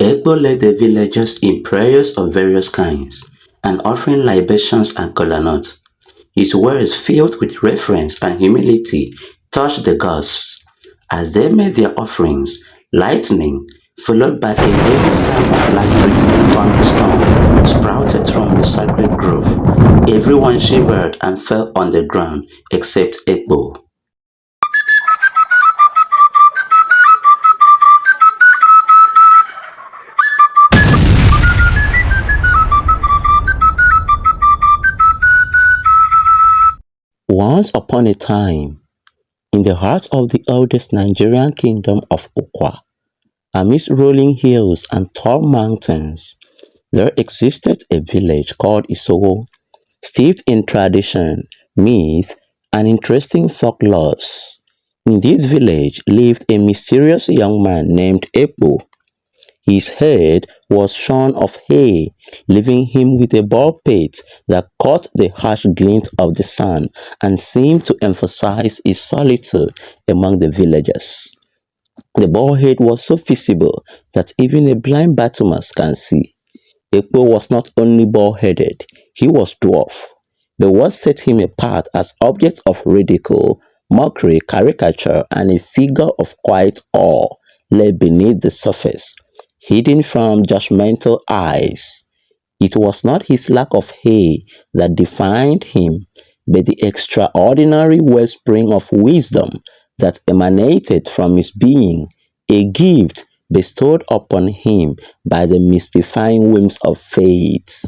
Ekpo led the villagers in prayers of various kinds, and offering libations and kola nuts. His words, filled with reverence and humility, touched the gods. As they made their offerings, lightning, followed by a heavy sound of life-threatening thunderstorm, sprouted from the sacred grove. Everyone shivered and fell on the ground except Ekpo. Once upon a time, in the heart of the oldest Nigerian kingdom of Okwa, amidst rolling hills and tall mountains, there existed a village called Isowo, steeped in tradition, myth, and interesting folklores. In this village lived a mysterious young man named Ekpo. His head was shorn of hair, leaving him with a bald pate that caught the harsh glint of the sun and seemed to emphasize his solitude among the villagers. The bald head was so visible that even a blind Bartimaeus can see. Ekpo was not only bald-headed, he was dwarf. The word set him apart as object of ridicule, mockery, caricature, and a figure of quiet awe lay beneath the surface, hidden from judgmental eyes. It was not his lack of hair that defined him, but the extraordinary wellspring of wisdom that emanated from his being, a gift bestowed upon him by the mystifying whims of fate.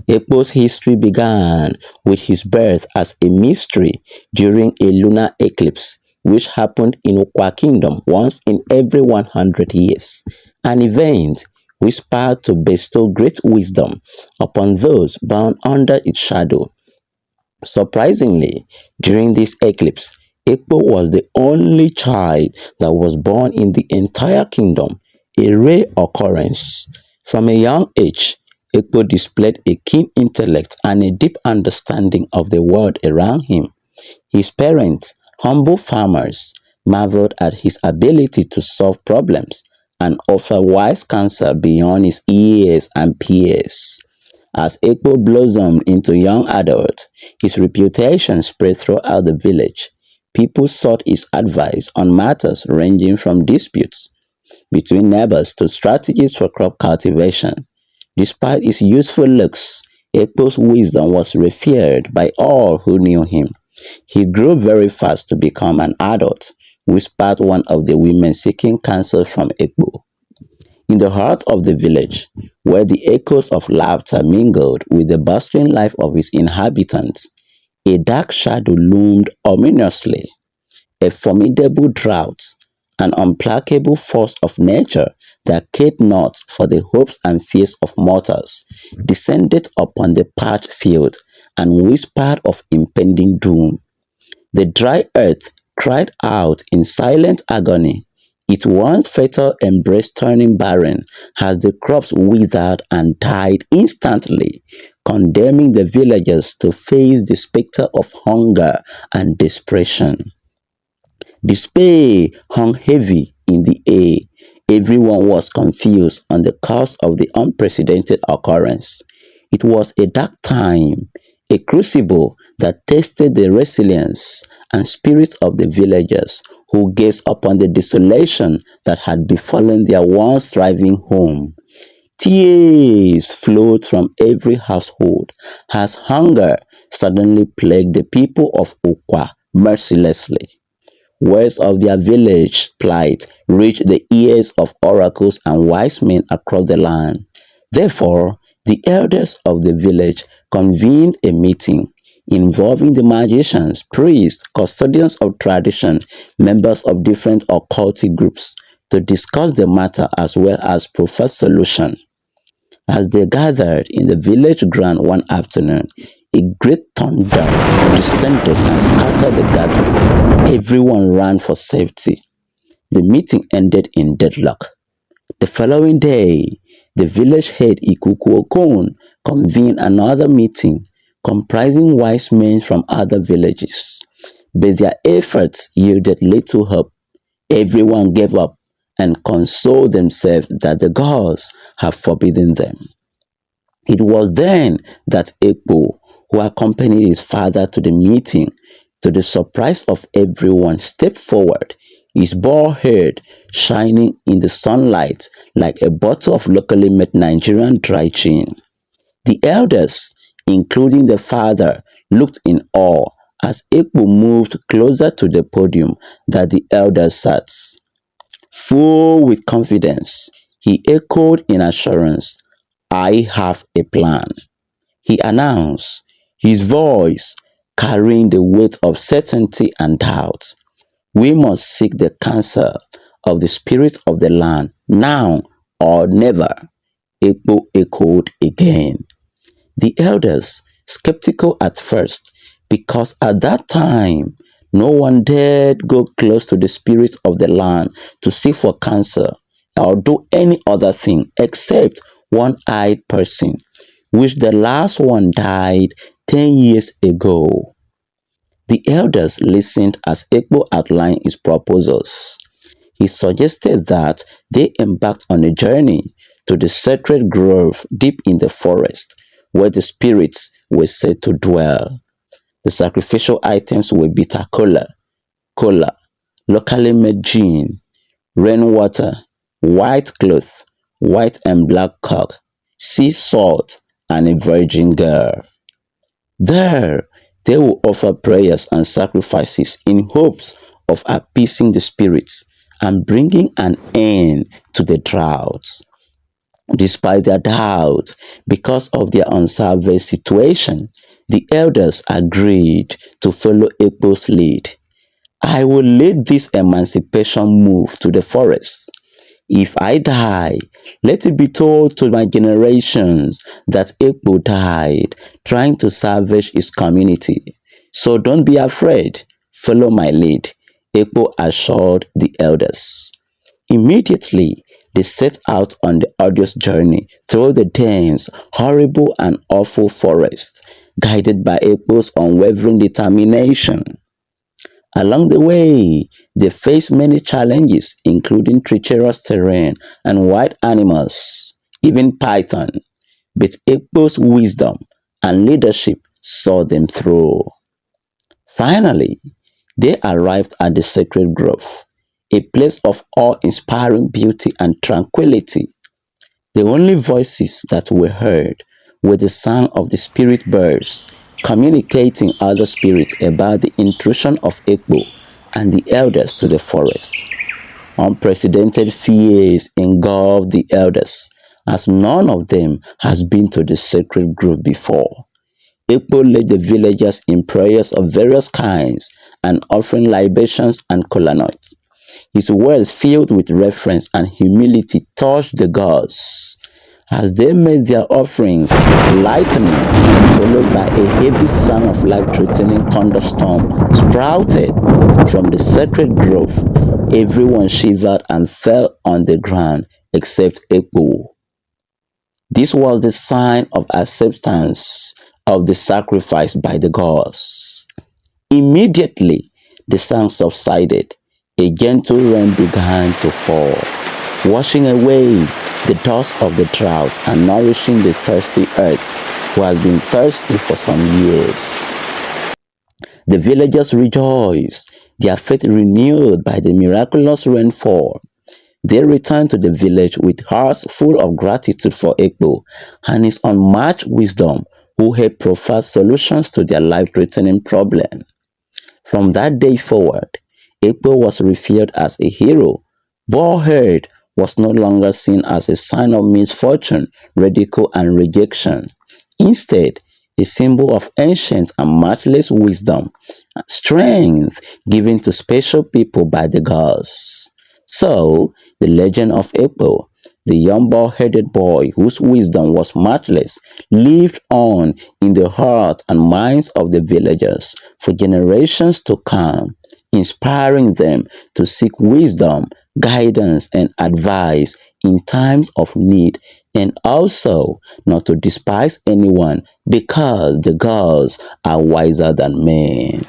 Ekpo's history began with his birth as a mystery during a lunar eclipse, which happened in Okwa Kingdom once in every 100 years, an event whispered to bestow great wisdom upon those born under its shadow. Surprisingly, during this eclipse, Ekpo was the only child that was born in the entire kingdom, a rare occurrence. From a young age, Ekpo displayed a keen intellect and a deep understanding of the world around him. His parents, humble farmers, marveled at his ability to solve problems and offer wise counsel beyond his years and peers. As Ekpo blossomed into young adult, his reputation spread throughout the village. People sought his advice on matters ranging from disputes between neighbors to strategies for crop cultivation. Despite his youthful looks, Ekpo's wisdom was revered by all who knew him. He grew very fast to become an adult, whispered one of the women seeking counsel from Ekpo. In the heart of the village, where the echoes of laughter mingled with the bustling life of its inhabitants, a dark shadow loomed ominously. A formidable drought, an implacable force of nature that cared not for the hopes and fears of mortals, descended upon the parched field and whispered of impending doom. The dry earth cried out in silent agony, its once fertile embrace turning barren as the crops withered and died instantly, condemning the villagers to face the specter of hunger and desperation. Despair hung heavy in the air. Everyone was confused on the cause of the unprecedented occurrence. It was a dark time, a crucible that tested the resilience and spirit of the villagers who gazed upon the desolation that had befallen their once thriving home. Tears flowed from every household as hunger suddenly plagued the people of Okwa mercilessly. Words of their village plight reached the ears of oracles and wise men across the land. Therefore, the elders of the village convened a meeting involving the magicians, priests, custodians of tradition, members of different occultic groups to discuss the matter as well as propose solution. As they gathered in the village ground one afternoon, a great thunder descended and scattered the gathering. Everyone ran for safety. The meeting ended in deadlock. The following day, the village head Ikuku Okon convened another meeting comprising wise men from other villages. But their efforts yielded little help. Everyone gave up, and console themselves that the gods have forbidden them. It was then that Ekpo, who accompanied his father to the meeting, to the surprise of everyone, stepped forward, his bald head shining in the sunlight like a bottle of locally made Nigerian dry gin. The elders, including the father, looked in awe as Ekpo moved closer to the podium that the elders sat. Full with confidence, he echoed in assurance, "I have a plan," he announced, his voice carrying the weight of certainty and doubt. "We must seek the counsel of the spirits of the land now or never," Ekpo echoed again. The elders, skeptical at first, because at that time no one dared go close to the spirits of the land to seek for counsel or do any other thing except one-eyed person, which the last one died 10 years ago. The elders listened as Ekpo outlined his proposals. He suggested that they embarked on a journey to the sacred grove deep in the forest where the spirits were said to dwell. The sacrificial items were bitter cola, locally made gin, rainwater, white cloth, white and black cock, sea salt, and a virgin girl. There, they will offer prayers and sacrifices in hopes of appeasing the spirits and bringing an end to the drought. Despite their doubt, because of their unsalvaged situation, the elders agreed to follow Ekpo's lead. "I will lead this emancipation move to the forest. If I die, let it be told to my generations that Ekpo died trying to salvage his community. So don't be afraid. Follow my lead," Ekpo assured the elders. Immediately, they set out on the arduous journey through the dense, horrible, and awful forest, guided by Ekpo's unwavering determination. Along the way, they faced many challenges, including treacherous terrain and wild animals, even python. But Ekpo's wisdom and leadership saw them through. Finally, they arrived at the sacred grove, a place of awe-inspiring beauty and tranquility. The only voices that were heard were the sound of the spirit birds communicating other spirits about the intrusion of Ekpo and the elders to the forest. Unprecedented fears engulfed the elders, as none of them has been to the sacred grove before. Ekpo led the villagers in prayers of various kinds and offering libations and kola nuts. His words filled with reverence and humility touched the gods. As they made their offerings, lightning, followed by a heavy sound of life-threatening thunderstorm, sprouted from the sacred grove. Everyone shivered and fell on the ground except Ekpo. This was the sign of acceptance of the sacrifice by the gods. Immediately, the sound subsided. A gentle rain began to fall, washing away the dust of the drought and nourishing the thirsty earth who has been thirsty for some years. The villagers rejoiced, their faith renewed by the miraculous rainfall. They returned to the village with hearts full of gratitude for Ekpo and his unmatched wisdom, who helped provide solutions to their life-threatening problem. From that day forward, Ekpo was revered as a hero. Bald-head was no longer seen as a sign of misfortune, ridicule, and rejection. Instead, a symbol of ancient and matchless wisdom and strength given to special people by the gods. So, the legend of Ekpo, the young bald-headed boy whose wisdom was matchless, lived on in the heart and minds of the villagers for generations to come, inspiring them to seek wisdom, guidance, and advice in times of need, and also not to despise anyone because the gods are wiser than men.